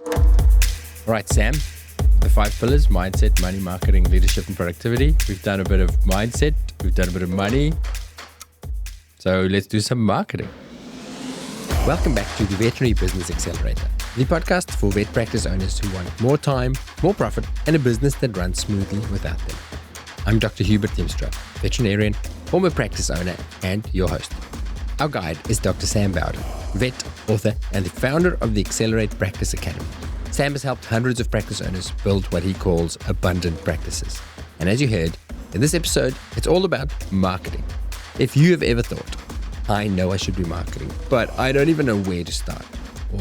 All right, Sam, the 5 pillars: mindset, money, marketing, leadership, and productivity. We've done a bit of mindset. We've done a bit of money. So let's do some marketing. Welcome back to the Veterinary Business Accelerator, the podcast for vet practice owners who want more time, more profit, and a business that runs smoothly without them. I'm Dr. Hubert Dimstra, veterinarian, former practice owner, and your host. Our guide is Dr. Sam Bowden, vet, author, and the founder of the Accelerate Practice Academy. Sam has helped hundreds of practice owners build what he calls abundant practices. And as you heard, in this episode, it's all about marketing. If you have ever thought, I know I should be marketing, but I don't even know where to start,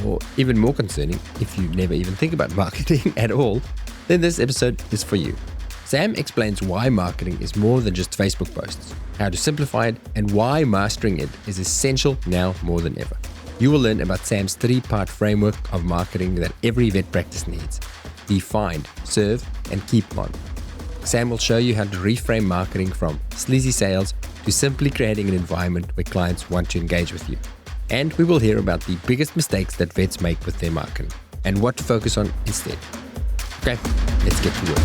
or even more concerning, if you never even think about marketing at all, then this episode is for you. Sam explains why marketing is more than just Facebook posts, how to simplify it, and why mastering it is essential now more than ever. You will learn about Sam's 3-part framework of marketing that every vet practice needs: be, find, serve, and keep on. Sam will show you how to reframe marketing from sleazy sales to simply creating an environment where clients want to engage with you. And we will hear about the biggest mistakes that vets make with their marketing and what to focus on instead. Okay, let's get to work.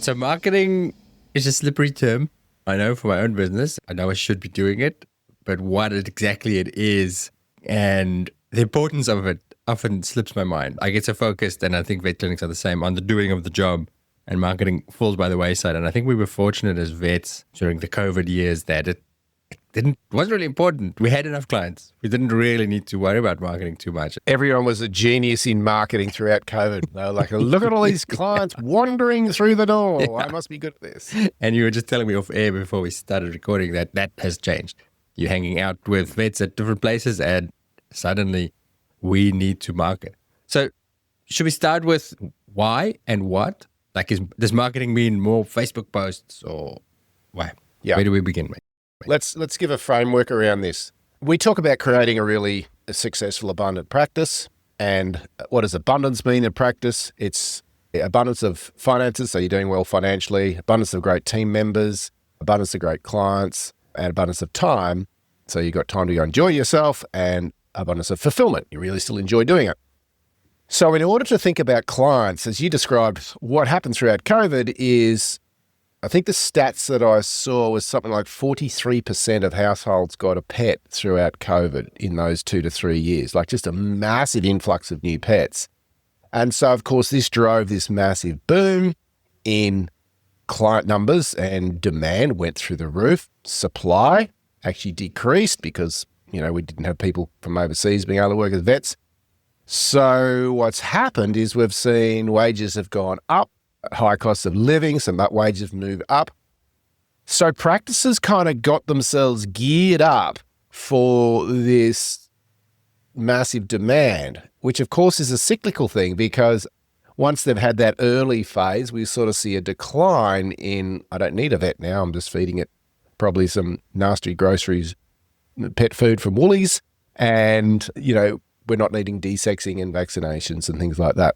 So marketing is a slippery term. I know for my own business, I know I should be doing it, but what exactly it is and the importance of it often slips my mind. I get so focused, and I think vet clinics are the same, on the doing of the job, and marketing falls by the wayside. And I think we were fortunate as vets during the COVID years that it wasn't really important. We had enough clients. We didn't really need to worry about marketing too much. Everyone was a genius in marketing throughout COVID. They were like, look at all these clients wandering through the door. Yeah. I must be good at this. And you were just telling me off air before we started recording that has changed. You're hanging out with vets at different places, and suddenly we need to market. So should we start with why and what? Like, does marketing mean more Facebook posts, or why? Yeah. Where do we begin, mate? Let's give a framework around this. We talk about creating a really successful, abundant practice. And what does abundance mean in practice? It's abundance of finances, so you're doing well financially, abundance of great team members, abundance of great clients, and abundance of time. So you've got time to go enjoy yourself, and abundance of fulfillment. You really still enjoy doing it. So in order to think about clients, as you described, what happened throughout COVID is, I think the stats that I saw was something like 43% of households got a pet throughout COVID in those 2 to 3 years, like just a massive influx of new pets. And so, of course, this drove this massive boom in client numbers, and demand went through the roof. Supply actually decreased because, we didn't have people from overseas being able to work as vets. So what's happened is we've seen wages have gone up, high costs of living, some wages have moved up. So practices kind of got themselves geared up for this massive demand, which of course is a cyclical thing, because once they've had that early phase, we sort of see a decline in, I don't need a vet now, I'm just feeding it probably some nasty groceries, pet food from Woolies, and, we're not needing desexing and vaccinations and things like that.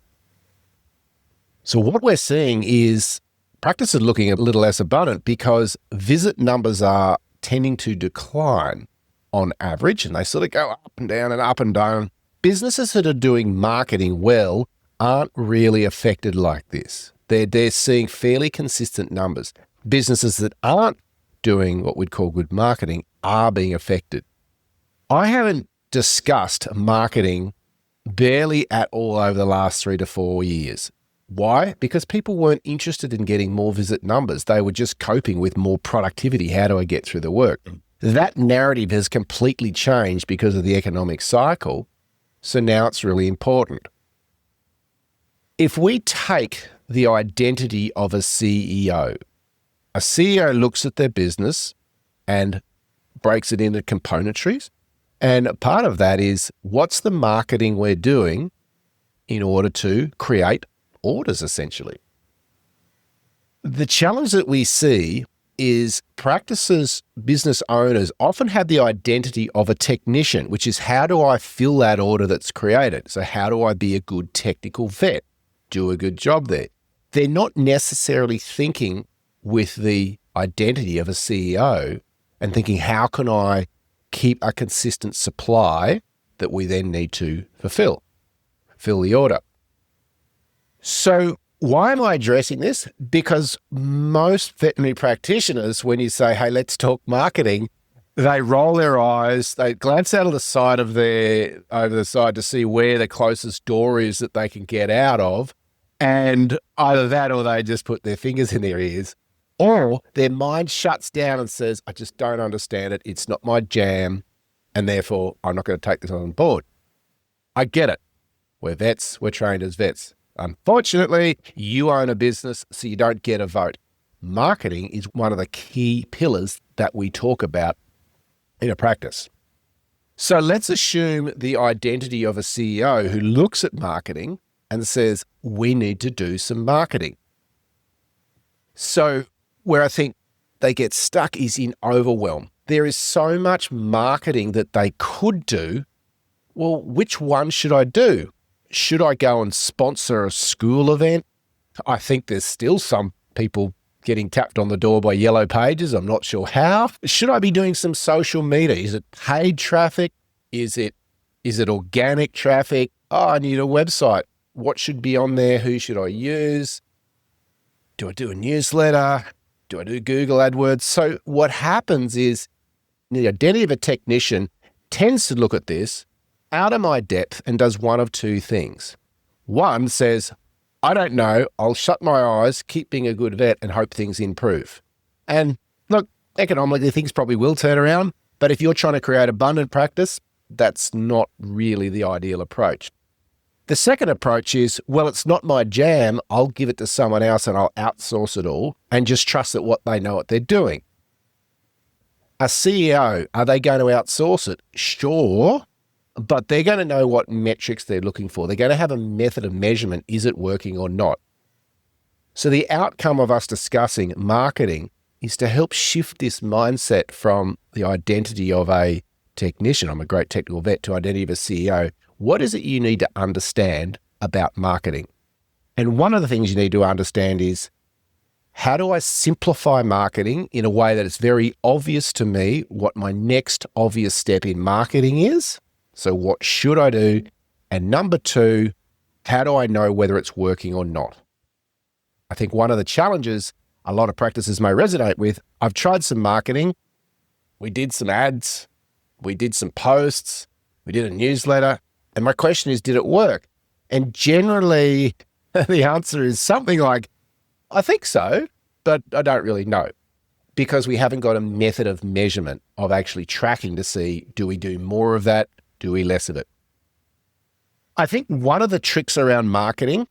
So what we're seeing is practices looking a little less abundant because visit numbers are tending to decline on average, and they sort of go up and down and up and down. Businesses that are doing marketing well aren't really affected like this. They're seeing fairly consistent numbers. Businesses that aren't doing what we'd call good marketing are being affected. I haven't discussed marketing barely at all over the last 3 to 4 years. Why? Because people weren't interested in getting more visit numbers. They were just coping with more productivity. How do I get through the work? That narrative has completely changed because of the economic cycle. So now it's really important. If we take the identity of a CEO looks at their business and breaks it into componentries. And part of that is, what's the marketing we're doing in order to create orders, essentially? The challenge that we see is practices, business owners often have the identity of a technician, which is, how do I fill that order that's created? So how do I be a good technical vet? Do a good job there. They're not necessarily thinking with the identity of a CEO and thinking, how can I keep a consistent supply that we then need to fulfill? fill the order. So why am I addressing this? Because most veterinary practitioners, when you say, hey, let's talk marketing, they roll their eyes, they glance out of the side of over the side to see where the closest door is that they can get out of. And either that or they just put their fingers in their ears, or their mind shuts down and says, I just don't understand it. It's not my jam. And therefore, I'm not going to take this on board. I get it. We're vets. We're trained as vets. Unfortunately, you own a business, so you don't get a vote. Marketing is one of the key pillars that we talk about in a practice. So let's assume the identity of a CEO who looks at marketing and says, we need to do some marketing. So where I think they get stuck is in overwhelm. There is so much marketing that they could do. Well, which one should I do? Should I go and sponsor a school event? I think there's still some people getting tapped on the door by yellow pages. I'm not sure how. Should I be doing some social media? Is it paid traffic? Is it organic traffic? Oh, I need a website. What should be on there? Who should I use? Do I do a newsletter? Do I do Google AdWords? So what happens is the identity of a technician tends to look at this out of my depth and does one of two things. One says, I don't know, I'll shut my eyes, keep being a good vet and hope things improve. And look, economically things probably will turn around, but if you're trying to create abundant practice, that's not really the ideal approach. The second approach is, well, it's not my jam, I'll give it to someone else and I'll outsource it all and just trust that they know what they're doing. A CEO, are they going to outsource it? Sure, but they're going to know what metrics they're looking for. They're going to have a method of measurement. Is it working or not? So the outcome of us discussing marketing is to help shift this mindset from the identity of a technician, I'm a great technical vet, to identity of a CEO. What is it you need to understand about marketing? And one of the things you need to understand is, how do I simplify marketing in a way that it's very obvious to me what my next obvious step in marketing is? So what should I do? And number two, how do I know whether it's working or not? I think one of the challenges a lot of practices may resonate with, I've tried some marketing. We did some ads. We did some posts. We did a newsletter. And my question is, did it work? And generally, the answer is something like, I think so, but I don't really know, because we haven't got a method of measurement of actually tracking to see, do we do more of that? Do we less of it? I think one of the tricks around marketing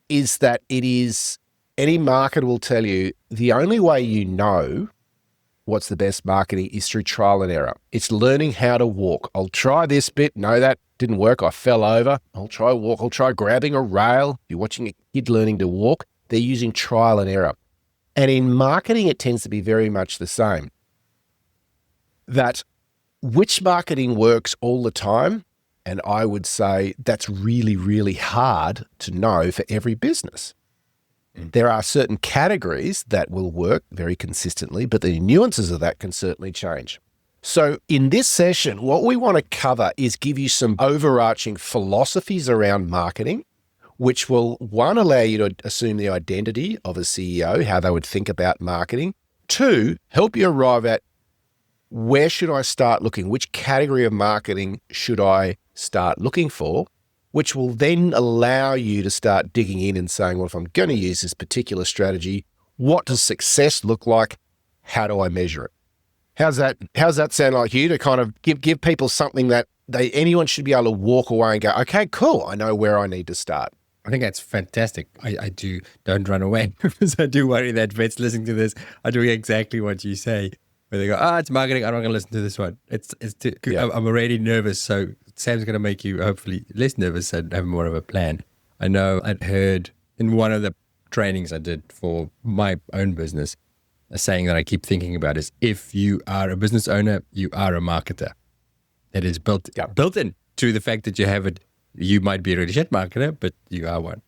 is that any marketer will tell you the only way you know what's the best marketing is through trial and error. It's learning how to walk. I'll try this bit. No, that didn't work. I fell over. I'll try walk. I'll try grabbing a rail. If you're watching a kid learning to walk, they're using trial and error. And in marketing, it tends to be very much the same. That which marketing works all the time? And I would say that's really, really hard to know for every business. There are certain categories that will work very consistently, but the nuances of that can certainly change. So in this session, what we want to cover is give you some overarching philosophies around marketing, which will, one, allow you to assume the identity of a CEO, how they would think about marketing. Two, help you arrive at where should I start looking? Which category of marketing should I start looking for? Which will then allow you to start digging in and saying, well, if I'm going to use this particular strategy, what does success look like? How do I measure it? How's that sound like you, to kind of give people something that anyone should be able to walk away and go, okay, cool, I know where I need to start. I think that's fantastic. I don't run away, because I do worry that vets listening to this are doing exactly what you say, where they go, it's marketing, I'm not going to listen to this one. It's too, yeah. I'm already nervous, so Sam's going to make you hopefully less nervous and have more of a plan. I know I'd heard in one of the trainings I did for my own business, a saying that I keep thinking about is, if you are a business owner, you are a marketer. It is built in to the fact that you have it. You might be a really shit marketer, but you are one.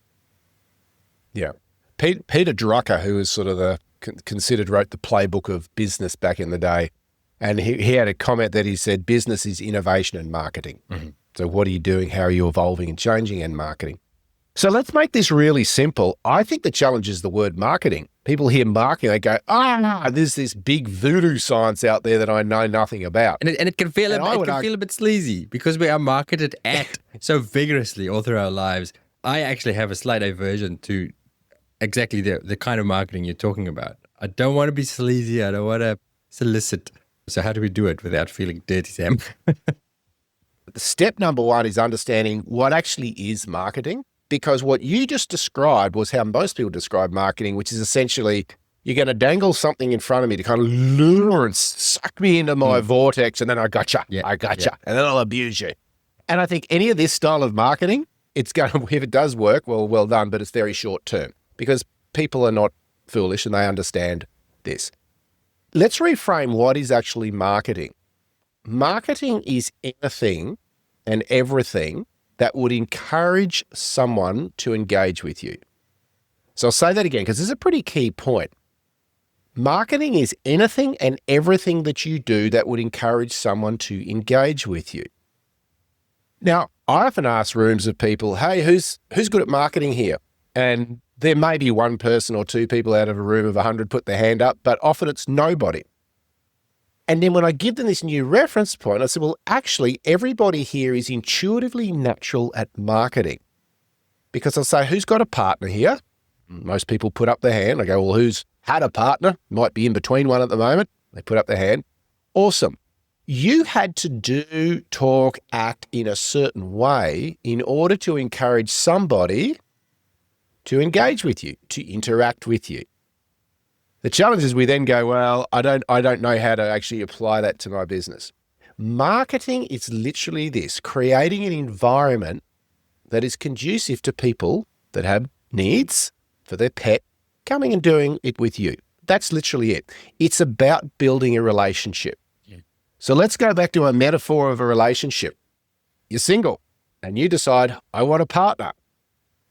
Yeah. Peter Drucker, who was sort of considered wrote the playbook of business back in the day, and he had a comment that he said, business is innovation and marketing. Mm-hmm. So what are you doing? How are you evolving and changing in marketing? So let's make this really simple. I think the challenge is the word marketing. People hear marketing, they go, there's this big voodoo science out there that I know nothing about. And it can feel feel a bit sleazy because we are marketed at so vigorously all through our lives. I actually have a slight aversion to exactly the kind of marketing you're talking about. I don't want to be sleazy. I don't want to solicit. So how do we do it without feeling dirty, Sam? Step number one is understanding what actually is marketing, because what you just described was how most people describe marketing, which is essentially you're going to dangle something in front of me to kind of lure and suck me into my vortex, and then I gotcha, and then I'll abuse you. And I think any of this style of marketing, it's going to, if it does work, well done, but it's very short term because people are not foolish and they understand this. Let's reframe what is actually marketing. Marketing is anything and everything that would encourage someone to engage with you. So I'll say that again because this is a pretty key point. Marketing is anything and everything that you do that would encourage someone to engage with you. Now, I often ask rooms of people, hey, who's good at marketing here? And there may be one person or two people out of a room of 100 put their hand up, but often it's nobody. And then when I give them this new reference point, I said, well, actually, everybody here is intuitively natural at marketing. Because I'll say, who's got a partner here? Most people put up their hand. I go, well, who's had a partner? Might be in between one at the moment. They put up their hand. Awesome. You had to do, talk, act in a certain way in order to encourage somebody to engage with you, to interact with you. The challenge is we then go, well, I don't know how to actually apply that to my business. Marketing is literally this, creating an environment that is conducive to people that have needs for their pet coming and doing it with you. That's literally it. It's about building a relationship. Yeah. So let's go back to a metaphor of a relationship. You're single and you decide, I want a partner.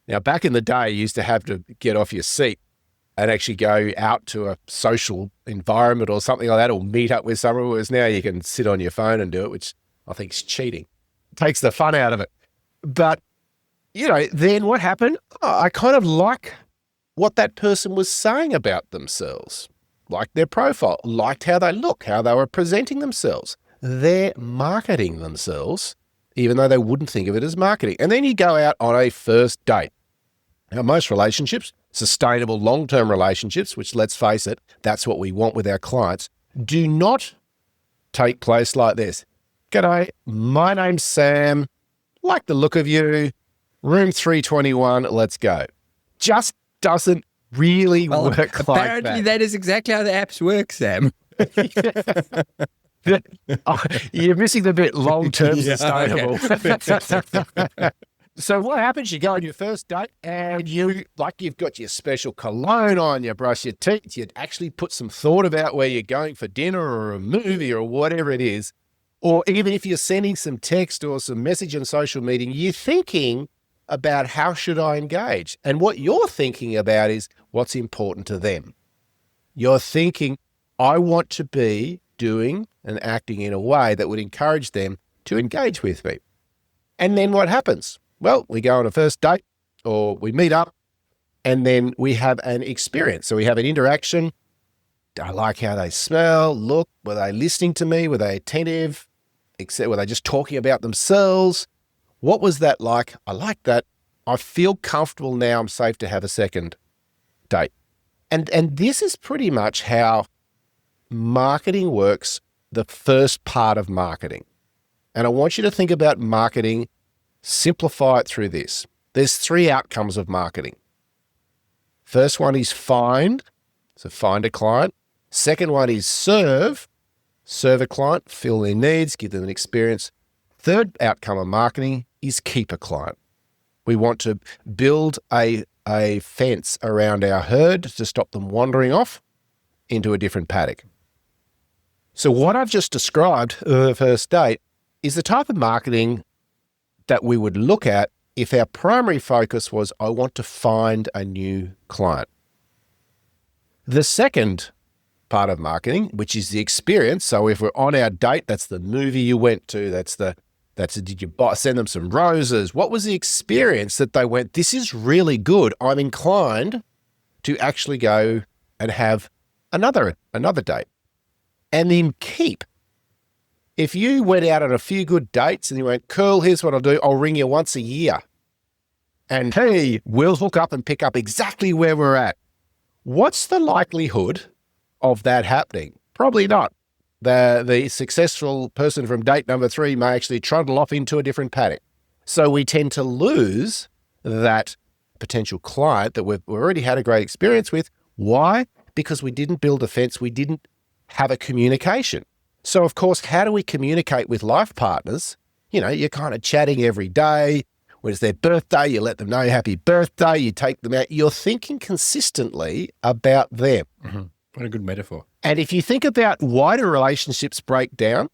Now, back in the day, you used to have to get off your seat and actually go out to a social environment or something like that, or meet up with someone, whereas now you can sit on your phone and do it, which I think is cheating. It takes the fun out of it. But, then what happened? I kind of like what that person was saying about themselves, liked their profile, liked how they look, how they were presenting themselves. They're marketing themselves, even though they wouldn't think of it as marketing. And then you go out on a first date. Now, most relationships, sustainable long-term relationships, which let's face it, that's what we want with our clients, do not take place like this. G'day, my name's Sam, like the look of you, room 321, let's go. Just doesn't really work like that. Apparently that is exactly how the apps work, Sam. You're missing the bit long-term sustainable. Okay. So what happens? You go on your first date and you've got your special cologne on, you brush your teeth, you actually put some thought about where you're going for dinner or a movie or whatever it is. Or even if you're sending some text or some message on social media, you're thinking about how should I engage? And what you're thinking about is what's important to them. You're thinking, I want to be doing and acting in a way that would encourage them to engage with me. And then what happens? Well, we go on a first date or we meet up and then we have an experience. So we have an interaction. I like how they smell, look, were they listening to me? Were they attentive? Were they just talking about themselves? What was that like? I like that. I feel comfortable now. I'm safe to have a second date. And this is pretty much how marketing works, the first part of marketing. And I want you to think about marketing, simplify it through this. There's 3 outcomes of marketing. First one is find, so find a client. Second one is serve a client, fill their needs, give them an experience. Third outcome of marketing is keep a client. We want to build a fence around our herd to stop them wandering off into a different paddock. So what I've just described, the first date, is the type of marketing that we would look at if our primary focus was, I want to find a new client. The second part of marketing, which is the experience. So if we're on our date, that's the movie you went to, that's the Did you send them some roses? What was the experience that they went, this is really good. I'm inclined to actually go and have another date. And then keep. If you went out on a few good dates and you went, cool, here's what I'll do. I'll ring you once a year. And hey, we'll hook up and pick up exactly where we're at. What's the likelihood of that happening? Probably not. The successful person from date number 3 may actually trundle off into a different paddock. So we tend to lose that potential client that we've already had a great experience with. Why? Because we didn't build a fence. We didn't have a communication. So, of course, how do we communicate with life partners? You're kind of chatting every day. When it's their birthday, you let them know happy birthday. You take them out. You're thinking consistently about them. Mm-hmm. What a good metaphor. And if you think about why do relationships break down,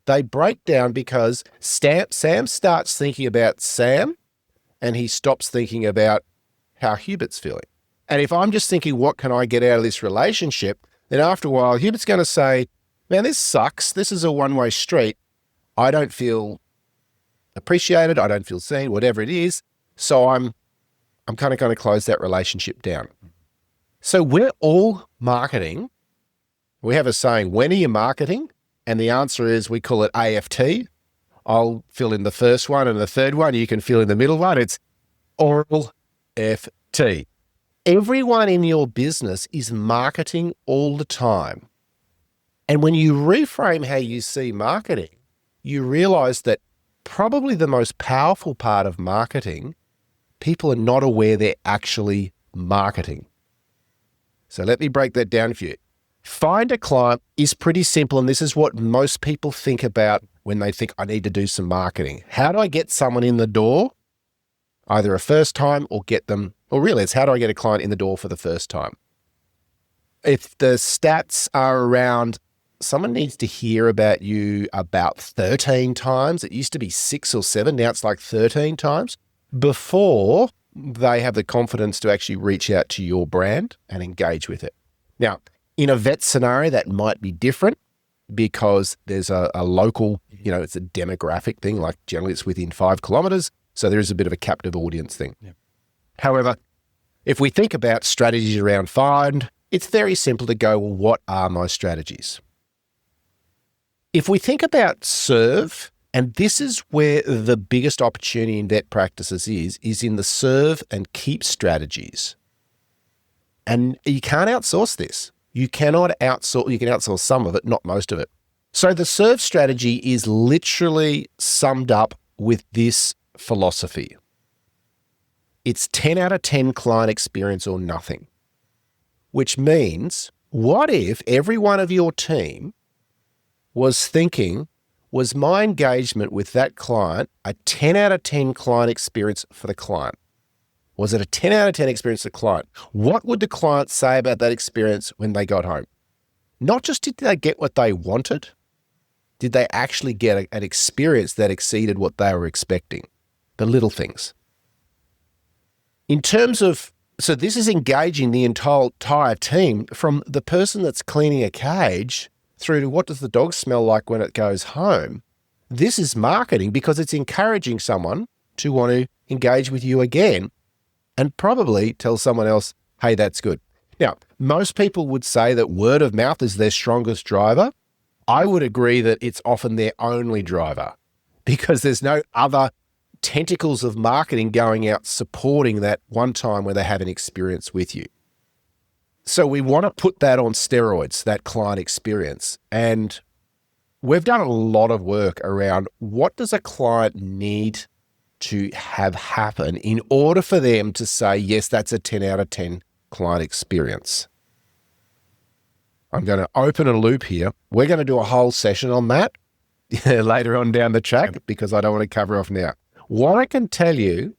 they break down because Sam starts thinking about Sam and he stops thinking about how Hubert's feeling. And if I'm just thinking, what can I get out of this relationship? Then after a while, Hubert's going to say, man, this sucks. This is a one-way street. I don't feel appreciated. I don't feel seen, whatever it is. So I'm kind of going to close that relationship down. So we're all marketing. We have a saying, when are you marketing? And the answer is, we call it AFT. I'll fill in the first one and the third one. You can fill in the middle one. It's oral FT. Everyone in your business is marketing all the time. And when you reframe how you see marketing, you realize that probably the most powerful part of marketing, people are not aware they're actually marketing. So let me break that down for you. Find a client is pretty simple, and this is what most people think about when they think, I need to do some marketing. How do I get someone in the door, either a first time or really it's how do I get a client in the door for the first time? If the stats are around, someone needs to hear about you about 13 times. It used to be 6 or 7. Now it's like 13 times before they have the confidence to actually reach out to your brand and engage with it. Now, in a vet scenario, that might be different because there's a local, it's a demographic thing, like generally it's within 5 kilometers. So there is a bit of a captive audience thing. Yeah. However, if we think about strategies around find, it's very simple to go, well, what are my strategies? If we think about serve, and this is where the biggest opportunity in vet practices is in the serve and keep strategies. And you can't outsource this. You can outsource some of it, not most of it. So the serve strategy is literally summed up with this philosophy. It's 10 out of 10 client experience or nothing, which means what if every one of your team was thinking, was my engagement with that client a 10 out of 10 client experience for the client? Was it a 10 out of 10 experience for the client? What would the client say about that experience when they got home? Not just did they get what they wanted, did they actually get an experience that exceeded what they were expecting? The little things. In terms of, so this is engaging the entire team from the person that's cleaning a cage through to what does the dog smell like when it goes home. This is marketing because it's encouraging someone to want to engage with you again and probably tell someone else, hey, that's good. Now, most people would say that word of mouth is their strongest driver. I would agree that it's often their only driver because there's no other tentacles of marketing going out supporting that one time where they have an experience with you. So we want to put that on steroids, that client experience. And we've done a lot of work around what does a client need to have happen in order for them to say, yes, that's a 10 out of 10 client experience. I'm going to open a loop here. We're going to do a whole session on that later on down the track because I don't want to cover off now. What I can tell you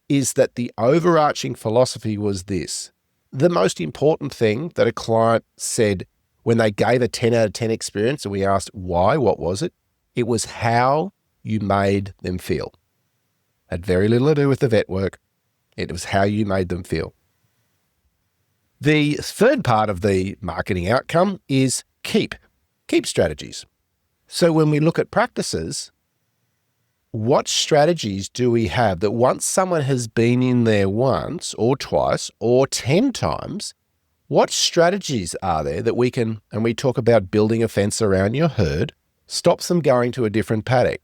is that the overarching philosophy was this. The most important thing that a client said when they gave a 10 out of 10 experience and we asked why, what was it? It was how you made them feel. Had very little to do with the vet work. It was how you made them feel. The third part of the marketing outcome is keep strategies. So when we look at practices, what strategies do we have that once someone has been in there once or twice or 10 times, what strategies are there that we can, and we talk about building a fence around your herd, stops them going to a different paddock?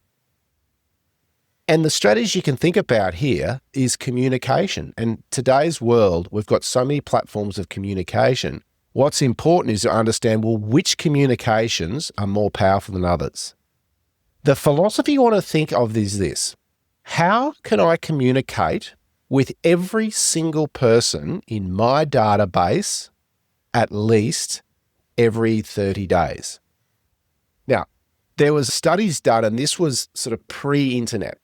And the strategy you can think about here is communication. And today's world, we've got so many platforms of communication. What's important is to understand, well, which communications are more powerful than others? The philosophy you want to think of is this: how can I communicate with every single person in my database at least every 30 days? Now, there was studies done, and this was sort of pre-internet.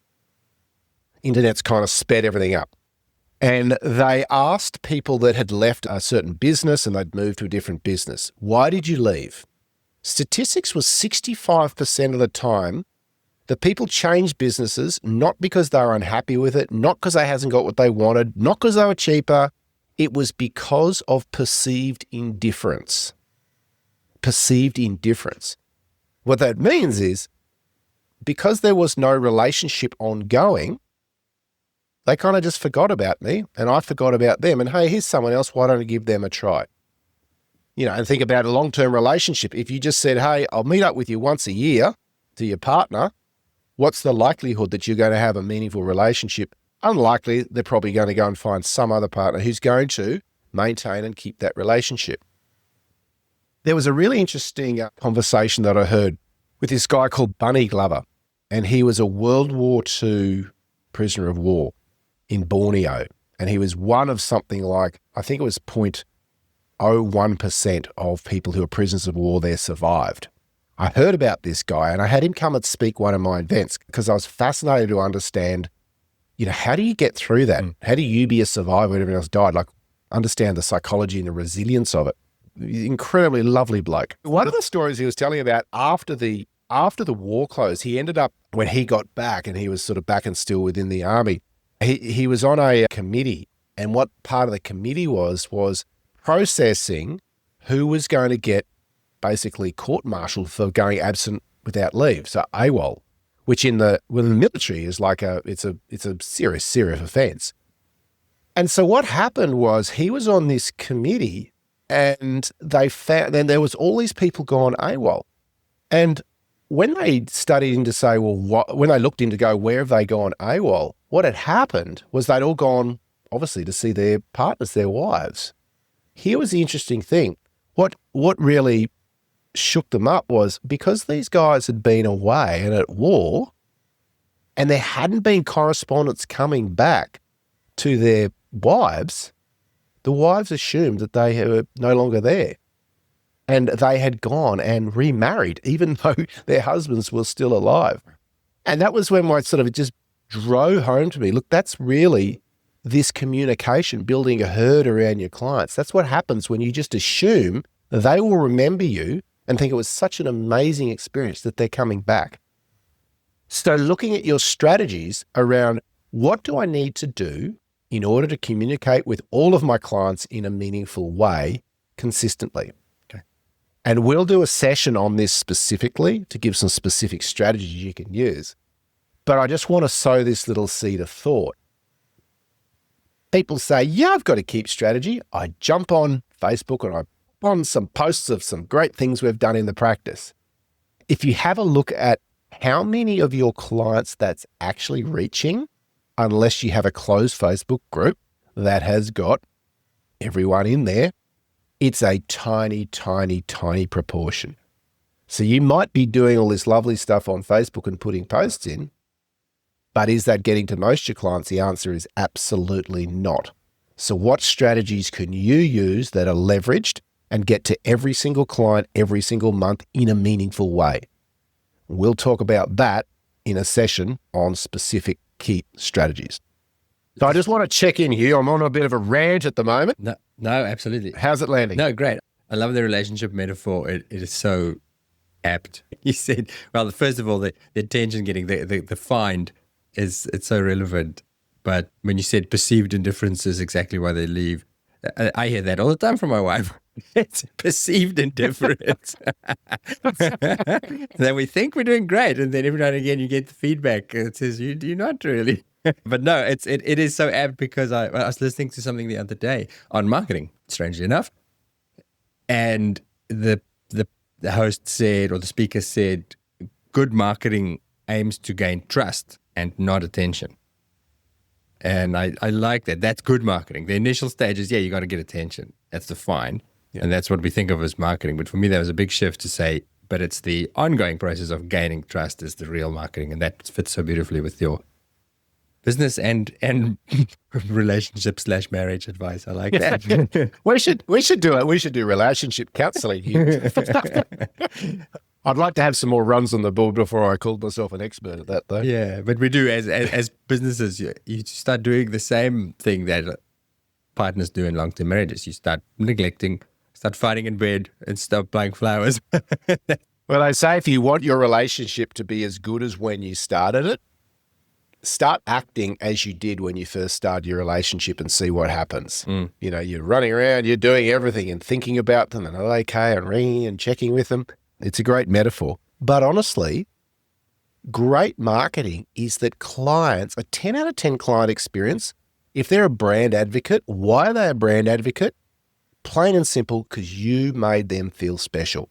Internet's kind of sped everything up. And they asked people that had left a certain business and they'd moved to a different business, why did you leave? Statistics was 65% of the time, the people changed businesses not because they were unhappy with it, not because they hasn't got what they wanted, not because they were cheaper. It was because of perceived indifference. Perceived indifference. What that means is, because there was no relationship ongoing, they kind of just forgot about me and I forgot about them. And hey, here's someone else. Why don't I give them a try? You know, and think about a long-term relationship. If you just said, hey, I'll meet up with you once a year to your partner, what's the likelihood that you're going to have a meaningful relationship? Unlikely. They're probably going to go and find some other partner who's going to maintain and keep that relationship. There was a really interesting conversation that I heard with this guy called Bunny Glover, and he was a World War II prisoner of war in Borneo, and he was one of something like, I think it was 0.01% of people who are prisoners of war there survived. I heard about this guy and I had him come and speak one of my events because I was fascinated to understand, you know, how do you get through that? How do you be a survivor when everyone else died? Like, understand the psychology and the resilience of it. Incredibly lovely bloke. One of the stories he was telling about after the war closed, he ended up, when he got back and he was sort of back and still within the army, he was on a committee, and what part of the committee was processing who was going to get basically court-martialed for going absent without leave, so AWOL, which in the military is like it's a serious offence. And so what happened was he was on this committee, and they found then there was all these people gone AWOL, and when they studied into say, well, when they looked into go, where have they gone AWOL? What had happened was they'd all gone, obviously, to see their partners, their wives. Here was the interesting thing. What really shook them up was because these guys had been away and at war, and there hadn't been correspondence coming back to their wives, the wives assumed that they were no longer there. And they had gone and remarried, even though their husbands were still alive. And that was when I sort of just drove home to me, look, that's really this communication, building a herd around your clients. That's what happens when you just assume they will remember you and think it was such an amazing experience that they're coming back. So looking at your strategies around what do I need to do in order to communicate with all of my clients in a meaningful way consistently. And we'll do a session on this specifically to give some specific strategies you can use. But I just want to sow this little seed of thought. People say, yeah, I've got to keep strategy. I jump on Facebook and I put on some posts of some great things we've done in the practice. If you have a look at how many of your clients that's actually reaching, unless you have a closed Facebook group that has got everyone in there, it's a tiny, tiny, tiny proportion. So you might be doing all this lovely stuff on Facebook and putting posts in, but is that getting to most of your clients? The answer is absolutely not. So what strategies can you use that are leveraged and get to every single client every single month in a meaningful way? We'll talk about that in a session on specific key strategies. So I just want to check in here. I'm on a bit of a rant at the moment. No, absolutely. How's it landing? No, great. I love the relationship metaphor. It is so apt. You said, well, first of all, the attention getting, the find it's so relevant. But when you said perceived indifference is exactly why they leave, I hear that all the time from my wife. It's perceived indifference. Then we think we're doing great, and then every now and again you get the feedback that says you're not really. But no, it is so apt because I was listening to something the other day on marketing, strangely enough, and the host said, or the speaker said, good marketing aims to gain trust and not attention. And I like that. That's good marketing. The initial stage is, you got to get attention. That's the fine. Yeah. And that's what we think of as marketing. But for me, that was a big shift to say, but it's the ongoing process of gaining trust is the real marketing. And that fits so beautifully with your business and relationship/marriage advice. I like that. we should do it. We should do relationship counseling here. I'd like to have some more runs on the board before I called myself an expert at that, though. Yeah, but we do as businesses. You start doing the same thing that partners do in long-term marriages. You start neglecting, start fighting in bed, and stop buying flowers. Well, they say if you want your relationship to be as good as when you started it, start acting as you did when you first started your relationship and see what happens. You know, you're running around, you're doing everything and thinking about them and are they okay and ringing and checking with them. It's a great metaphor. But honestly, great marketing is that clients, a 10 out of 10 client experience, if they're a brand advocate, why are they a brand advocate? Plain and simple, because you made them feel special.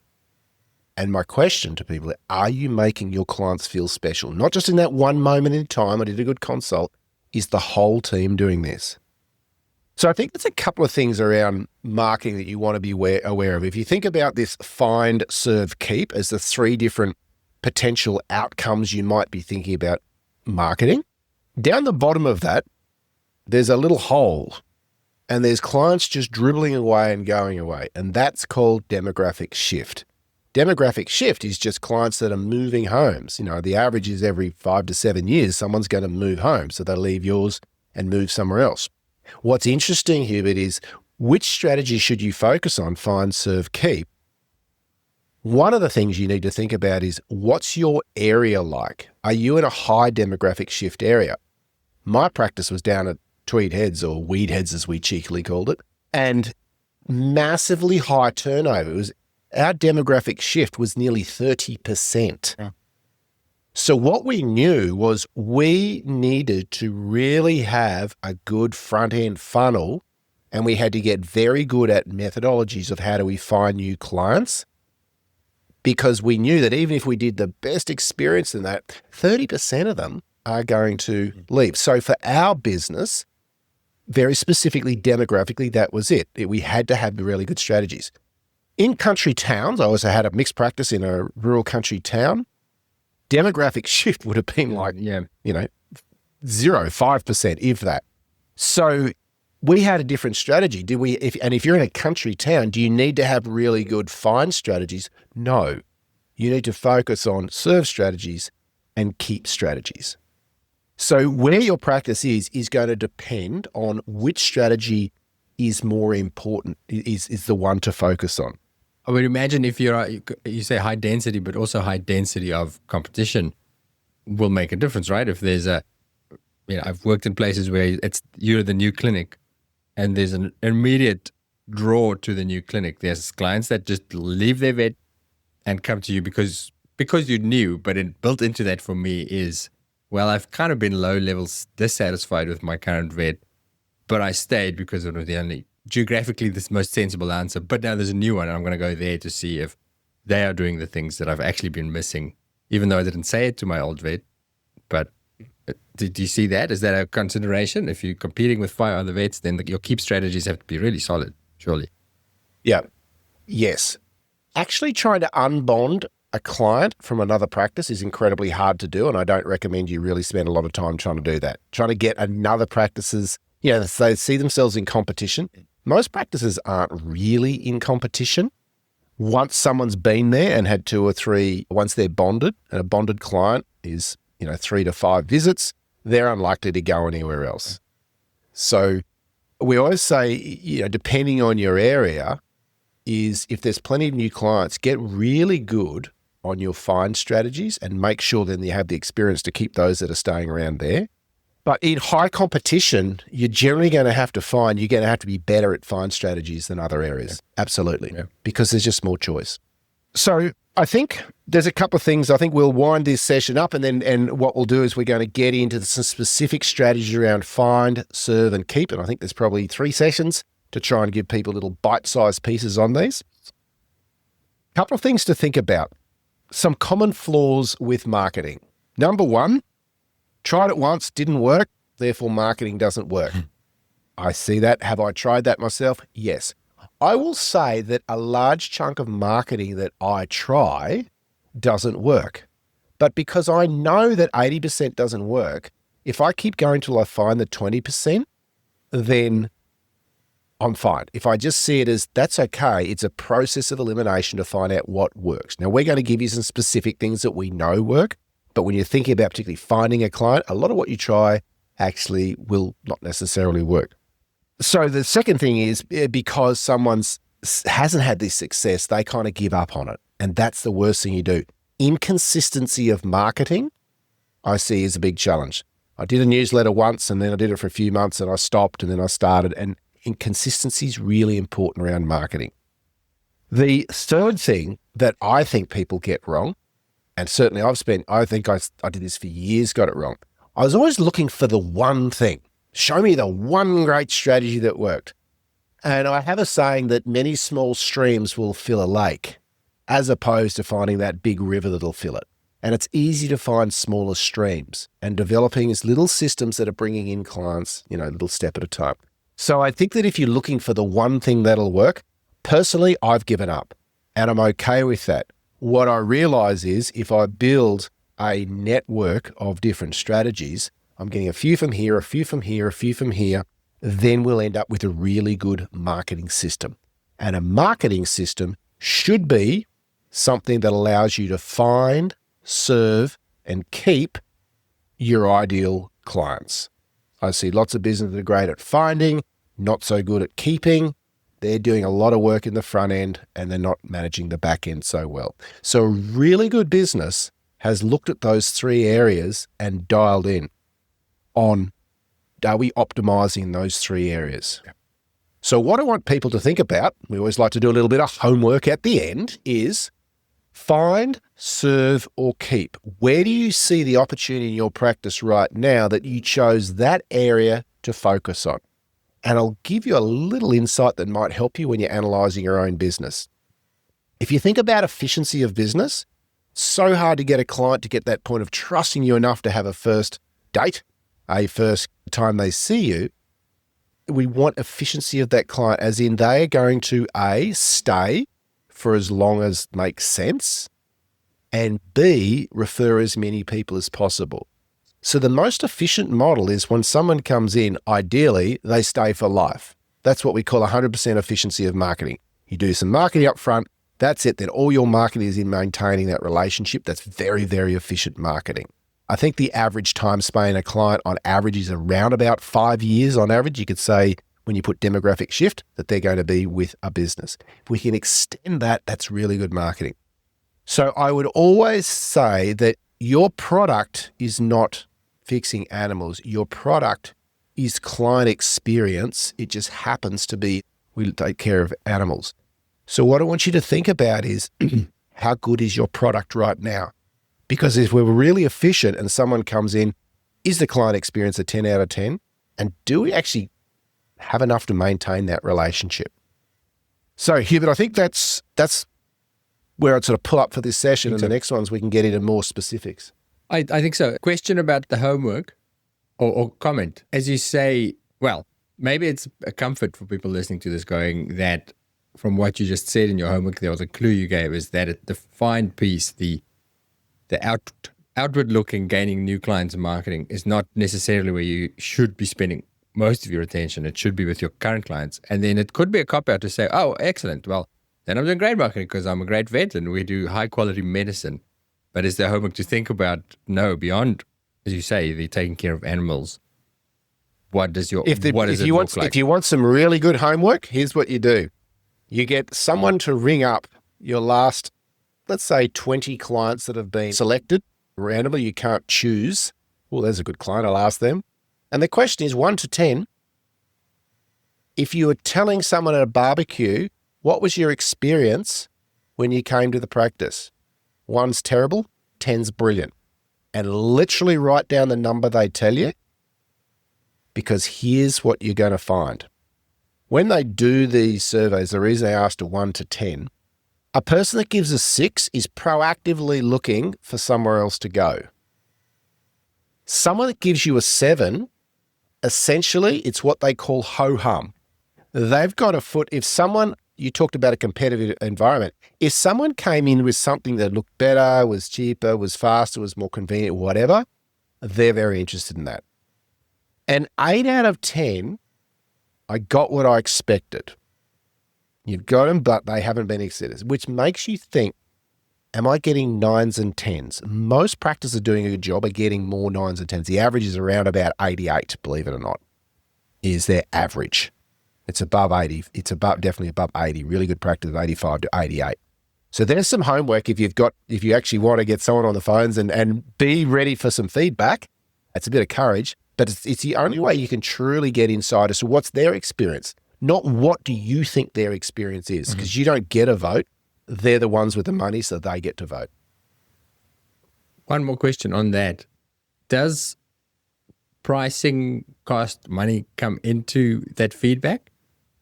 And my question to people, are you making your clients feel special? Not just in that one moment in time, I did a good consult, is the whole team doing this? So I think there's a couple of things around marketing that you want to be aware of. If you think about this find, serve, keep as the three different potential outcomes you might be thinking about marketing, down the bottom of that, there's a little hole and there's clients just dribbling away and going away. And that's called demographic shift. Demographic shift is just clients that are moving homes. You know, the average is every 5 to 7 years, someone's going to move home. So they leave yours and move somewhere else. What's interesting, Hubert, is which strategy should you focus on, find, serve, keep? One of the things you need to think about is what's your area like? Are you in a high demographic shift area? My practice was down at Tweed Heads, or Weed Heads as we cheekily called it, and massively high turnover. Our demographic shift was nearly 30%. Yeah. So what we knew was we needed to really have a good front-end funnel, and we had to get very good at methodologies of how do we find new clients, because we knew that even if we did the best experience in that, 30% of them are going to leave. So for our business, very specifically demographically, that was it. We had to have really good strategies. In country towns, I also had a mixed practice in a rural country town. Demographic shift would have been like, 5%, if that. So we had a different strategy. If you're in a country town, do you need to have really good find strategies? No. You need to focus on serve strategies and keep strategies. So where your practice is going to depend on which strategy is more important, is the one to focus on. I would imagine if you say high density, but also high density of competition will make a difference, right? If there's I've worked in places where you're the new clinic and there's an immediate draw to the new clinic. There's clients that just leave their vet and come to you because you're new, but built into that for me is, well, I've kind of been low levels dissatisfied with my current vet, but I stayed because it was the only geographically the most sensible answer. But now there's a new one and I'm going to go there to see if they are doing the things that I've actually been missing, even though I didn't say it to my old vet. But do you see that? Is that a consideration? If you're competing with 5 other vets, then your keep strategies have to be really solid, surely. Yeah. Yes. Actually trying to unbond a client from another practice is incredibly hard to do, and I don't recommend you really spend a lot of time trying to do that. Trying to get another practice's, they see themselves in competition. Most practices aren't really in competition. Once someone's been there and had 2 or 3, once they're bonded, and a bonded client is, 3 to 5 visits, they're unlikely to go anywhere else. So we always say, depending on your area, is if there's plenty of new clients, get really good on your find strategies and make sure then you have the experience to keep those that are staying around there. But in high competition, you're generally going to have to be better at find strategies than other areas. Yeah. Absolutely. Yeah. Because there's just more choice. So I think there's a couple of things. I think we'll wind this session up, and what we'll do is we're going to get into some specific strategies around find, serve, and keep. And I think there's probably 3 sessions to try and give people little bite-sized pieces on these. A couple of things to think about. Some common flaws with marketing. Number 1, tried it once, didn't work, therefore marketing doesn't work. I see that. Have I tried that myself? Yes. I will say that a large chunk of marketing that I try doesn't work. But because I know that 80% doesn't work, if I keep going till I find the 20%, then I'm fine. If I just see it as, that's okay, it's a process of elimination to find out what works. Now, we're going to give you some specific things that we know work. But when you're thinking about particularly finding a client, a lot of what you try actually will not necessarily work. So the second thing is, because someone hasn't had this success, they kind of give up on it. And that's the worst thing you do. Inconsistency of marketing, I see, is a big challenge. I did a newsletter once, and then I did it for a few months, and I stopped, and then I started. And inconsistency is really important around marketing. The third thing that I think people get wrong, and certainly I think I did this for years, got it wrong. I was always looking for the one thing. Show me the one great strategy that worked. And I have a saying that many small streams will fill a lake, as opposed to finding that big river that'll fill it. And it's easy to find smaller streams and developing is little systems that are bringing in clients, a little step at a time. So I think that if you're looking for the one thing that'll work, personally, I've given up and I'm okay with that. What I realize is if I build a network of different strategies, I'm getting a few from here, a few from here, a few from here, then we'll end up with a really good marketing system. And a marketing system should be something that allows you to find, serve, and keep your ideal clients. I see lots of businesses that are great at finding, not so good at keeping. They're doing a lot of work in the front end and they're not managing the back end so well. So a really good business has looked at those 3 areas and dialed in on, are we optimizing those 3 areas? So what I want people to think about, we always like to do a little bit of homework at the end, is find, serve, or keep. Where do you see the opportunity in your practice right now that you chose that area to focus on? And I'll give you a little insight that might help you when you're analyzing your own business. If you think about efficiency of business, so hard to get a client to get that point of trusting you enough to have a first date, a first time they see you. We want efficiency of that client, as in they are going to A, stay for as long as makes sense, and B, refer as many people as possible. So the most efficient model is when someone comes in, ideally, they stay for life. That's what we call 100% efficiency of marketing. You do some marketing up front, that's it. Then all your marketing is in maintaining that relationship. That's very, very efficient marketing. I think the average time span a client on average is around about 5 years on average. You could say when you put demographic shift that they're going to be with a business. If we can extend that, that's really good marketing. So I would always say that your product is not fixing animals. Your product is client experience. It just happens to be, we take care of animals. So what I want you to think about is how good is your product right now? Because if we're really efficient and someone comes in, is the client experience a 10 out of 10? And do we actually have enough to maintain that relationship? So Hubert, I think that's where I'd sort of pull up for this session, and the next ones we can get into more specifics. I think so. Question about the homework or comment. As you say, well, maybe it's a comfort for people listening to this going that from what you just said in your homework, there was a clue you gave is that the find piece, the outward looking, gaining new clients and marketing is not necessarily where you should be spending most of your attention. It should be with your current clients. And then it could be a cop-out to say, oh, excellent. Well, then I'm doing great marketing because I'm a great vet and we do high quality medicine. But is there homework to think about? No, beyond, as you say, the taking care of animals. What does it look like? If you want some really good homework, here's what you do. You get someone to ring up your last, let's say 20 clients that have been selected randomly. You can't choose. Well, there's a good client. I'll ask them. And the question is 1 to 10. If you were telling someone at a barbecue, what was your experience when you came to the practice? 1's terrible, 10's brilliant. And literally write down the number they tell you, because here's what you're going to find. When they do these surveys, the reason they asked a 1 to 10, a person that gives a 6 is proactively looking for somewhere else to go. Someone that gives you a 7, essentially, it's what they call ho-hum. They've got a foot. If someone, you talked about a competitive environment, if someone came in with something that looked better, was cheaper, was faster, was more convenient, whatever, they're very interested in that. An 8 out of 10, I got what I expected. You've got them, but they haven't been exceeded, which makes you think, am I getting 9s and 10s? Most practices doing a good job are getting more 9s and 10s. The average is around about 88, believe it or not, is their average. It's above 80. It's definitely above 80. Really good practice, 85 to 88. So there's some homework if you actually want to get someone on the phones and be ready for some feedback. It's a bit of courage, but it's the only way you can truly get inside as to what's their experience, not what do you think their experience is, because you don't get a vote. They're the ones with the money, so they get to vote. One more question on that. Does pricing cost money come into that feedback?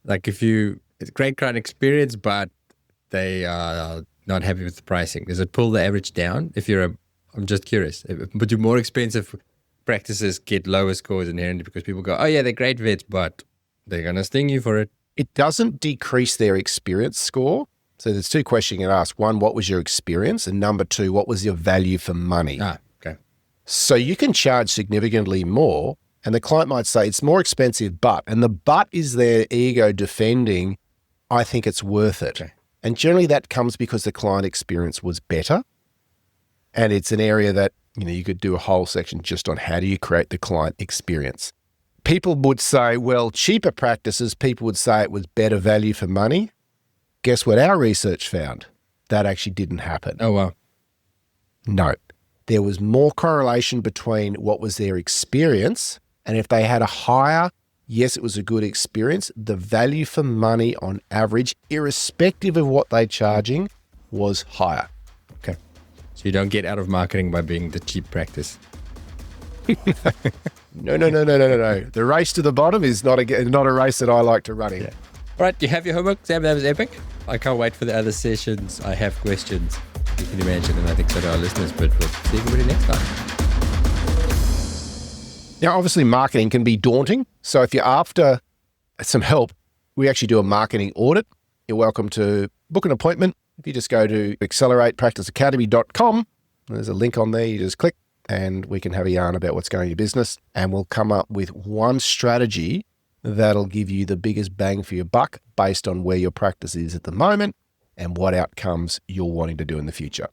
Like it's a great client experience, but they are not happy with the pricing. Does it pull the average down? I'm just curious. But do more expensive practices get lower scores inherently because people go, oh yeah, they're great vets, but they're going to sting you for it? It doesn't decrease their experience score. So there's 2 questions you can ask. 1, what was your experience? And number 2, what was your value for money? Okay. So you can charge significantly more, and the client might say it's more expensive, and the but is their ego defending, I think it's worth it. Okay. And generally that comes because the client experience was better. And it's an area that, you could do a whole section just on how do you create the client experience. People would say, well, cheaper practices, people would say it was better value for money. Guess what our research found? That actually didn't happen. Oh, wow. No. There was more correlation between what was their experience, and if they had a higher, yes, it was a good experience, the value for money on average, irrespective of what they're charging, was higher. Okay. So you don't get out of marketing by being the cheap practice. No. The race to the bottom is not a race that I like to run in. Yeah. All right, you have your homework, Sam. That was epic. I can't wait for the other sessions. I have questions, you can imagine, and I think so do our listeners, but we'll see everybody next time. Now, obviously, marketing can be daunting. So if you're after some help, we actually do a marketing audit. You're welcome to book an appointment. If you just go to acceleratepracticeacademy.com, there's a link on there. You just click and we can have a yarn about what's going in your business. And we'll come up with one strategy that'll give you the biggest bang for your buck based on where your practice is at the moment and what outcomes you're wanting to do in the future.